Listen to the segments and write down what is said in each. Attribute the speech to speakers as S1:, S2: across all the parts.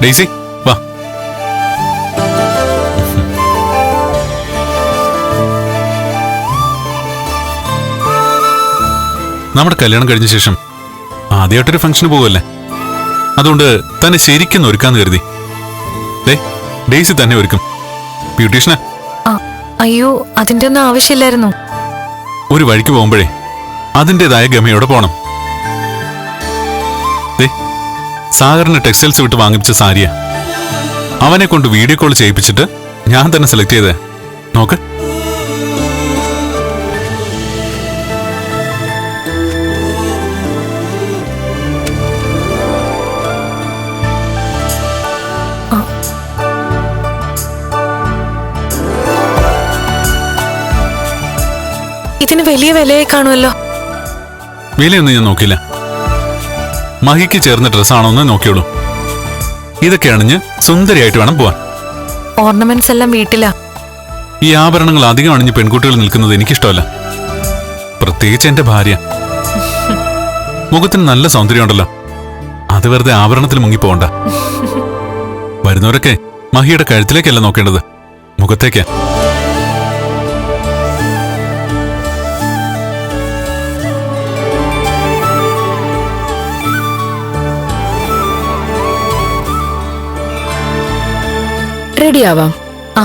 S1: Daisy വാ. നമ്മുടെ കല്യാണം കഴിഞ്ഞ ശേഷം ആദ്യമായിട്ടൊരു ഫംഗ്ഷന് പോവല്ലേ, അതുകൊണ്ട് തന്നെ ശരിക്കും ഒരുക്കാന്ന് കരുതി. ഡെയ്സി തന്നെ ഒരുക്കും. ബ്യൂട്ടീഷ്യനാ.
S2: അയ്യോ, അതിന്റെ ഒന്നും ആവശ്യമില്ലായിരുന്നു.
S1: ഒരു വഴിക്ക് പോകുമ്പോഴേ അതിൻ്റെതായ ഗമയോടെ പോണം. സാഗറിന് ടെക്സ്റ്റൈൽസ് വിട്ട് വാങ്ങിപ്പിച്ച സാരിയ അവനെ കൊണ്ട് വീഡിയോ കോൾ ചെയ്യിപ്പിച്ചിട്ട് ഞാൻ തന്നെ സെലക്ട് ചെയ്തേ. നോക്ക്.
S2: ഇതിന് വലിയ വിലയായി കാണുമല്ലോ.
S1: വിലയൊന്നും ഞാൻ നോക്കില്ല. മഹിക്ക് ചേർന്ന ഡ്രസ്സാണോ എന്ന് നോക്കിയോളൂ. ഇതൊക്കെ അണിഞ്ഞ് സുന്ദരിയായിട്ട് വേണം പോവാൻ.
S2: ഓർണമെന്റ്സ് എല്ലാം വീട്ടിലാ.
S1: ഈ ആഭരണങ്ങൾ അധികം അണിഞ്ഞ് പെൺകുട്ടികൾ നിൽക്കുന്നത് എനിക്കിഷ്ടമല്ല, പ്രത്യേകിച്ച് എന്റെ ഭാര്യ. മുഖത്തിന് നല്ല സൗന്ദര്യമുണ്ടല്ലോ, അത് വെറുതെ ആഭരണത്തിൽ മുങ്ങിപ്പോണ്ട. വരുന്നവരൊക്കെ മഹിയുടെ കഴുത്തിലേക്കല്ല നോക്കേണ്ടത്, മുഖത്തേക്കാ.
S3: റെഡിയാവാം.
S2: ആ,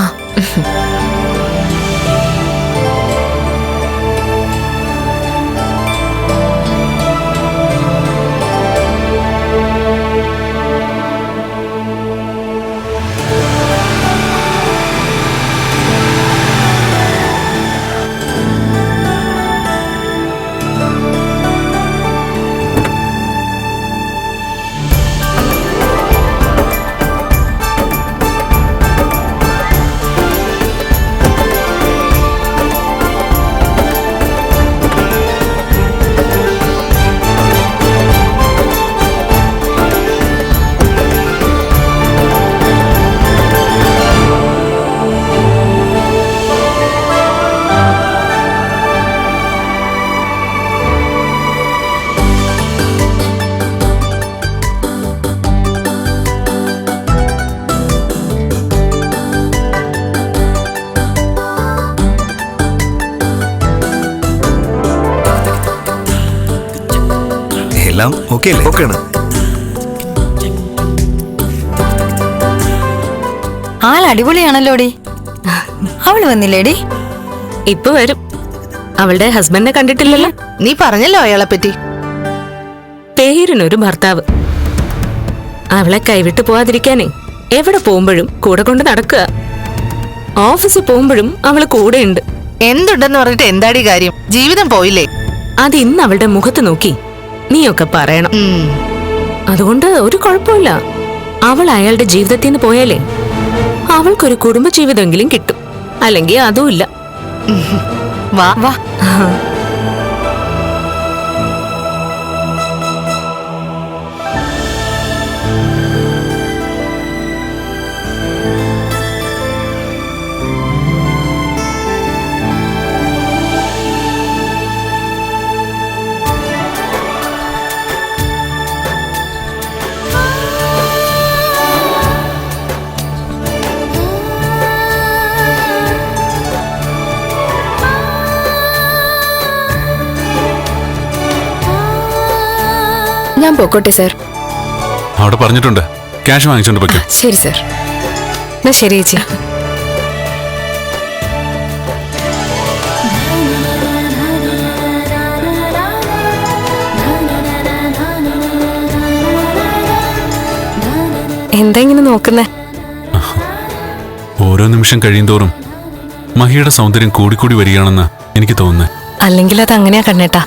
S4: എല്ലാം ഓക്കെ അല്ലേ?
S5: ഓക്കെയാണ്.
S2: ആൾ അടിപൊളിയാണല്ലോടി. അവള് വന്നില്ലേടി?
S3: ഇപ്പൊ വരും. അവളുടെ ഹസ്ബൻഡിനെ കണ്ടിട്ടില്ലല്ലോ.
S6: നീ പറഞ്ഞല്ലോ അയാളെ പറ്റി.
S3: പേരിനൊരു ഭർത്താവ്. അവളെ കൈവിട്ട് പോവാതിരിക്കാനേ എവിടെ പോകുമ്പോഴും കൂടെ കൊണ്ട് നടക്കുക. ഓഫീസിൽ പോകുമ്പോഴും അവള് കൂടെയുണ്ട്.
S6: എന്തുണ്ടെന്ന് പറഞ്ഞിട്ട് എന്താടി കാര്യം? ജീവിതം പോയില്ലേ?
S3: അത് ഇന്ന് അവളുടെ മുഖത്ത് നോക്കി നീയൊക്കെ പറയണം. അതുകൊണ്ട് ഒരു കുഴപ്പമില്ല. അവൾ അയാളുടെ ജീവിതത്തിൽ നിന്ന് പോയാലേ അവൾക്കൊരു കുടുംബ ജീവിതമെങ്കിലും കിട്ടും. അല്ലെങ്കിൽ അതുമില്ല.
S6: വാ വാ.
S2: ഞാൻ പോക്കോട്ടെ സാർ.
S1: അവിടെ പറഞ്ഞിട്ടുണ്ട് ക്യാഷ് വാങ്ങിച്ചോണ്ട് പോയിക്കോ.
S2: ശരി സാർ. എന്നാ ശരി ചേച്ചി. എന്താ ഇങ്ങനെ നോക്കുന്നേ?
S1: ഓരോ നിമിഷം കഴിയുന്തോറും മഹിയുടെ സൗന്ദര്യം കൂടിക്കൂടി വരികയാണെന്ന് എനിക്ക് തോന്നുന്നത്.
S2: അല്ലെങ്കിൽ അത് അങ്ങനെയാ കണ്ണേട്ടാ.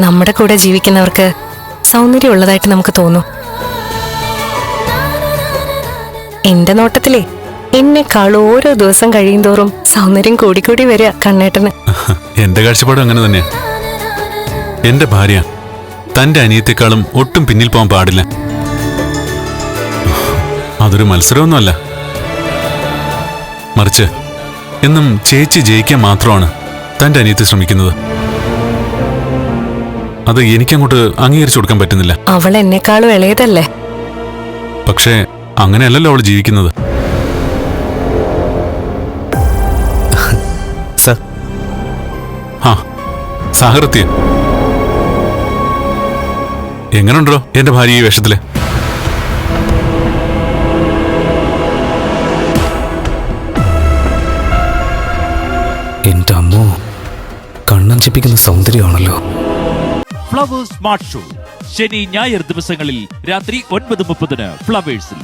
S2: നമ്മുടെ കൂടെ ജീവിക്കുന്നവർക്ക് സൗന്ദര്യം ഉള്ളതായിട്ട് നമുക്ക് തോന്നും. എന്റെ നോട്ടത്തിലേ എന്നെക്കാൾ ഓരോ ദിവസം കഴിയുന്തോറും സൗന്ദര്യം കൂടിക്കൂടി വരിക കണ്ണേട്ടന്.
S1: എന്റെ കാഴ്ചപ്പാടും അങ്ങനെ തന്നെയാ. എന്റെ ഭാര്യ തന്റെ അനിയത്തെക്കാളും ഒട്ടും പിന്നിൽ പോകാൻ പാടില്ല. അതൊരു മത്സരമൊന്നുമല്ല, മറിച്ച് എന്നും ചേച്ചി ജയിക്കാൻ മാത്രമാണ് തന്റെ അനിയത്തെ ശ്രമിക്കുന്നത്. അത് എനിക്കങ്ങോട്ട് അംഗീകരിച്ചു കൊടുക്കാൻ പറ്റുന്നില്ല.
S2: അവൾ എന്നെക്കാളും ഇളയതല്ലേ?
S1: പക്ഷേ അങ്ങനെയല്ലല്ലോ അവൾ ജീവിക്കുന്നത്.
S4: സർ,
S1: ആ സാഹൃത്യം എങ്ങനെയുണ്ടോ എന്റെ ഭാര്യ ഈ വേഷത്തില്?
S4: എന്റെ അമ്മോ, കണ്ണഞ്ചിപ്പിക്കുന്ന സൗന്ദര്യമാണല്ലോ.
S5: ഫ്ലവേഴ്സ് സ്മാർട്ട് ഷോ ശനി ഞായർ ദിവസങ്ങളിൽ രാത്രി 9:30 ഫ്ലവേഴ്സിൽ.